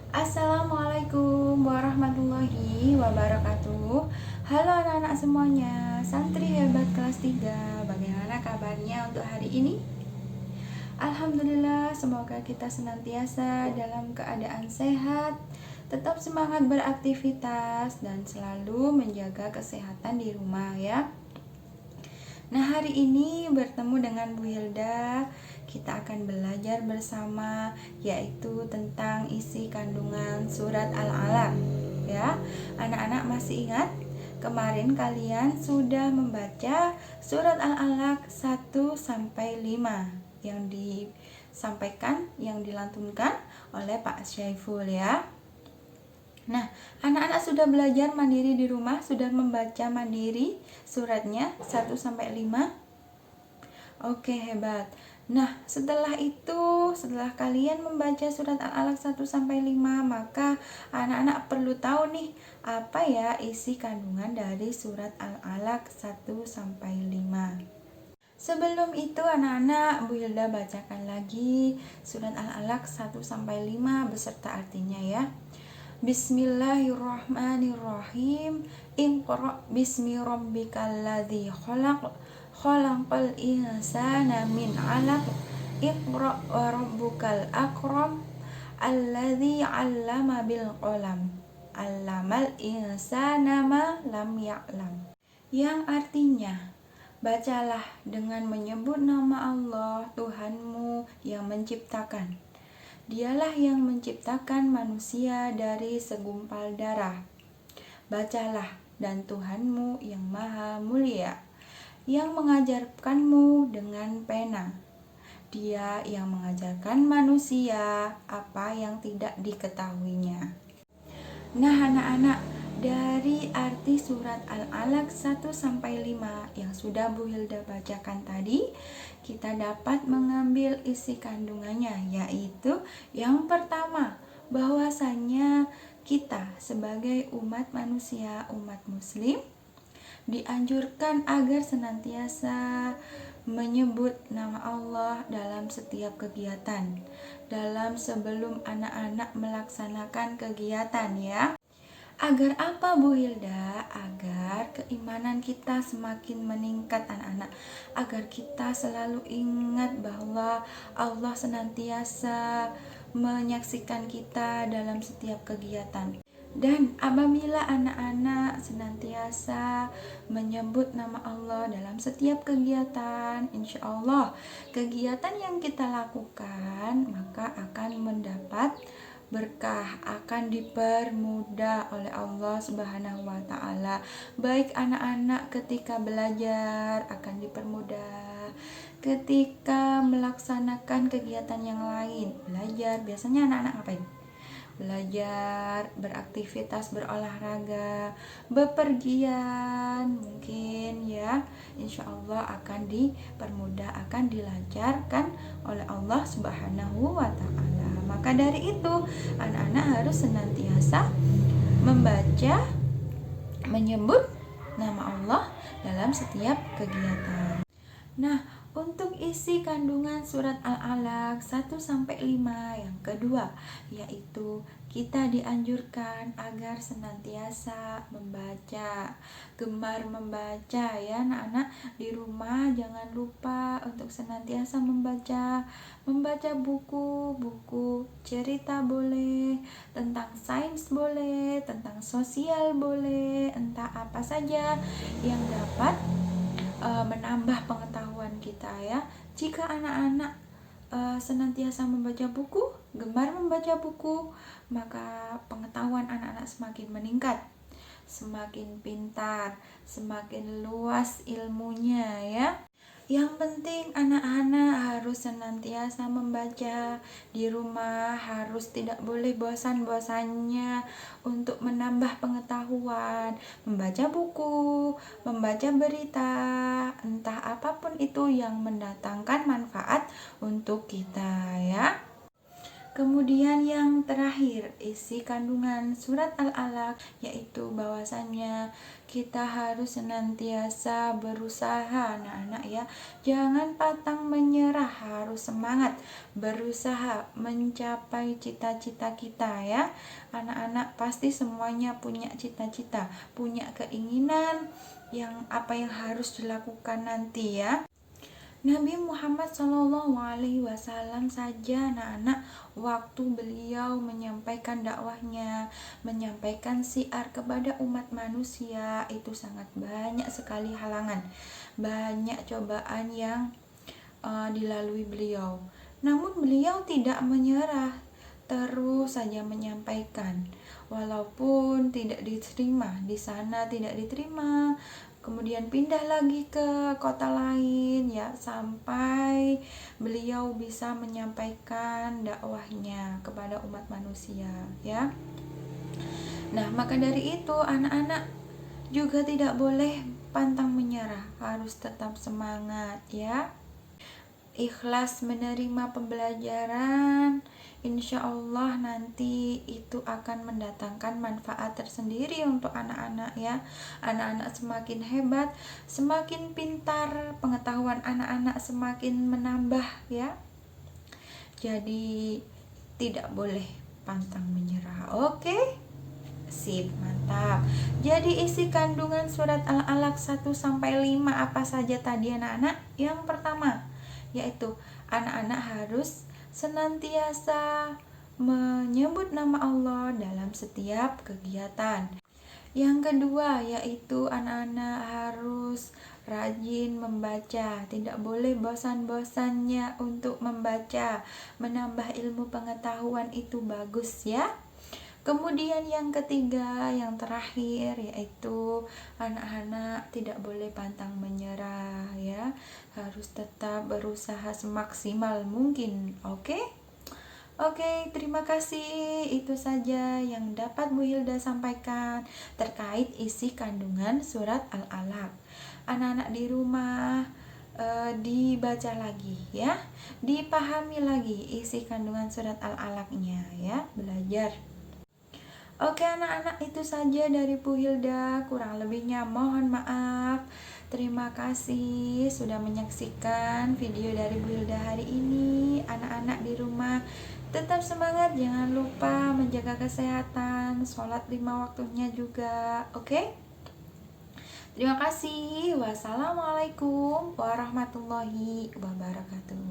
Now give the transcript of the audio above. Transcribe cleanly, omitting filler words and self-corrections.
Assalamualaikum warahmatullahi wabarakatuh. Halo anak-anak semuanya, santri hebat kelas 3. Bagaimana kabarnya untuk hari ini? Alhamdulillah, semoga kita senantiasa dalam keadaan sehat, tetap semangat beraktivitas, dan selalu menjaga kesehatan di rumah ya. Nah, hari ini bertemu dengan Bu Hilda, kita akan belajar bersama yaitu tentang isi kandungan surat Al-Alaq. Ya, anak-anak masih ingat? Kemarin kalian sudah membaca surat Al-Alaq 1 sampai 5 yang disampaikan, yang dilantunkan oleh Pak Syaiful ya. Nah, anak-anak sudah belajar mandiri di rumah, sudah membaca mandiri suratnya 1 sampai 5. Oke, hebat. Nah, setelah itu, setelah kalian membaca surat Al-Alaq 1 sampai 5, maka anak-anak perlu tahu nih, apa ya isi kandungan dari surat Al-Alaq 1 sampai 5. Sebelum itu anak-anak, Bu Hilda bacakan lagi surat Al-Alaq 1 sampai 5 beserta artinya ya. Bismillahirrahmanirrahim. Iqra bismi rabbikal ladzi khalaq. Khalaqal insana min 'alaq. Iqra wa rabbukal akram. Alladzi 'allama bil qalam. 'Allamal insana ma lam ya'lam. Yang artinya, bacalah dengan menyebut nama Allah Tuhanmu yang menciptakan. Dialah yang menciptakan manusia dari segumpal darah. Bacalah, dan Tuhanmu yang maha mulia, yang mengajarkanmu dengan pena. Dia yang mengajarkan manusia apa yang tidak diketahuinya. Nah anak-anak, dari arti surat Al-Alaq 1 sampai 5 yang sudah Bu Hilda bacakan tadi, kita dapat mengambil isi kandungannya, yaitu yang pertama, bahwasanya kita sebagai umat manusia, umat muslim, dianjurkan agar senantiasa menyebut nama Allah dalam setiap kegiatan, dalam sebelum anak-anak melaksanakan kegiatan ya. Agar apa Bu Hilda? Agar keimanan kita semakin meningkat anak-anak. Agar kita selalu ingat bahwa Allah senantiasa menyaksikan kita dalam setiap kegiatan. Dan apabila anak-anak senantiasa menyebut nama Allah dalam setiap kegiatan, insya Allah kegiatan yang kita lakukan maka akan mendapat berkah, akan dipermudah oleh Allah Subhanahu wa Ta'ala. Baik anak-anak ketika belajar akan dipermudah, ketika melaksanakan kegiatan yang lain, belajar, biasanya anak-anak ngapain? Belajar, beraktivitas, berolahraga, bepergian mungkin ya, insya Allah akan dipermudah, akan dilancarkan oleh Allah Subhanahu wa Ta'ala. Maka dari itu anak-anak harus senantiasa membaca, menyebut nama Allah dalam setiap kegiatan. Nah, untuk isi kandungan surat Al-Alaq 1 sampai 5 yang kedua, yaitu kita dianjurkan agar senantiasa membaca, gemar membaca ya anak-anak. Di rumah jangan lupa untuk senantiasa membaca buku-buku cerita boleh, tentang sains boleh, tentang sosial boleh, entah apa saja yang dapat menambah pengetahuan kita ya. Jika anak-anak senantiasa membaca buku, gemar membaca buku, maka pengetahuan anak-anak semakin meningkat, semakin pintar, semakin luas ilmunya ya. Yang penting anak-anak harus senantiasa membaca di rumah, harus tidak boleh bosan-bosannya untuk menambah pengetahuan, membaca buku, membaca berita, entah apapun itu yang mendatangkan manfaat untuk kita ya. Kemudian yang terakhir, isi kandungan surat Al-Alaq, yaitu bahwasannya kita harus senantiasa berusaha, anak-anak ya. Jangan pantang menyerah, harus semangat berusaha mencapai cita-cita kita ya. Anak-anak pasti semuanya punya cita-cita, punya keinginan yang harus dilakukan nanti ya. Nabi Muhammad SAW saja anak-anak, waktu beliau menyampaikan dakwahnya, menyampaikan syiar kepada umat manusia, itu sangat banyak sekali halangan, banyak cobaan yang dilalui beliau. Namun beliau tidak menyerah, terus saja menyampaikan, walaupun tidak diterima di sana, tidak diterima, kemudian pindah lagi ke kota lain ya, sampai beliau bisa menyampaikan dakwahnya kepada umat manusia ya. Nah, maka dari itu anak-anak juga tidak boleh pantang menyerah, harus tetap semangat ya. Ikhlas menerima pembelajaran, insya Allah nanti itu akan mendatangkan manfaat tersendiri untuk anak-anak ya. Anak-anak semakin hebat, semakin pintar, pengetahuan anak-anak semakin menambah ya. Jadi tidak boleh pantang menyerah. Oke? Sip, mantap. Jadi isi kandungan surat Al-Alaq 1-5 apa saja tadi anak-anak? Yang pertama, yaitu anak-anak harus senantiasa menyebut nama Allah dalam setiap kegiatan. Yang kedua, yaitu anak-anak harus rajin membaca, tidak boleh bosan-bosannya untuk membaca, menambah ilmu pengetahuan itu bagus ya. Kemudian yang ketiga, yang terakhir, yaitu anak-anak tidak boleh pantang menyerah ya, harus tetap berusaha semaksimal mungkin. Oke, terima kasih. Itu saja yang dapat Bu Hilda sampaikan terkait isi kandungan surat Al-Alaq. Anak-anak di rumah dibaca lagi ya, dipahami lagi isi kandungan surat Al-Alaqnya ya, belajar. Oke anak-anak, itu saja dari Bu Hilda, kurang lebihnya mohon maaf. Terima kasih sudah menyaksikan video dari Bu Hilda hari ini. Anak-anak di rumah tetap semangat, jangan lupa menjaga kesehatan, sholat 5 waktunya juga. Oke? Terima kasih. Wassalamualaikum warahmatullahi wabarakatuh.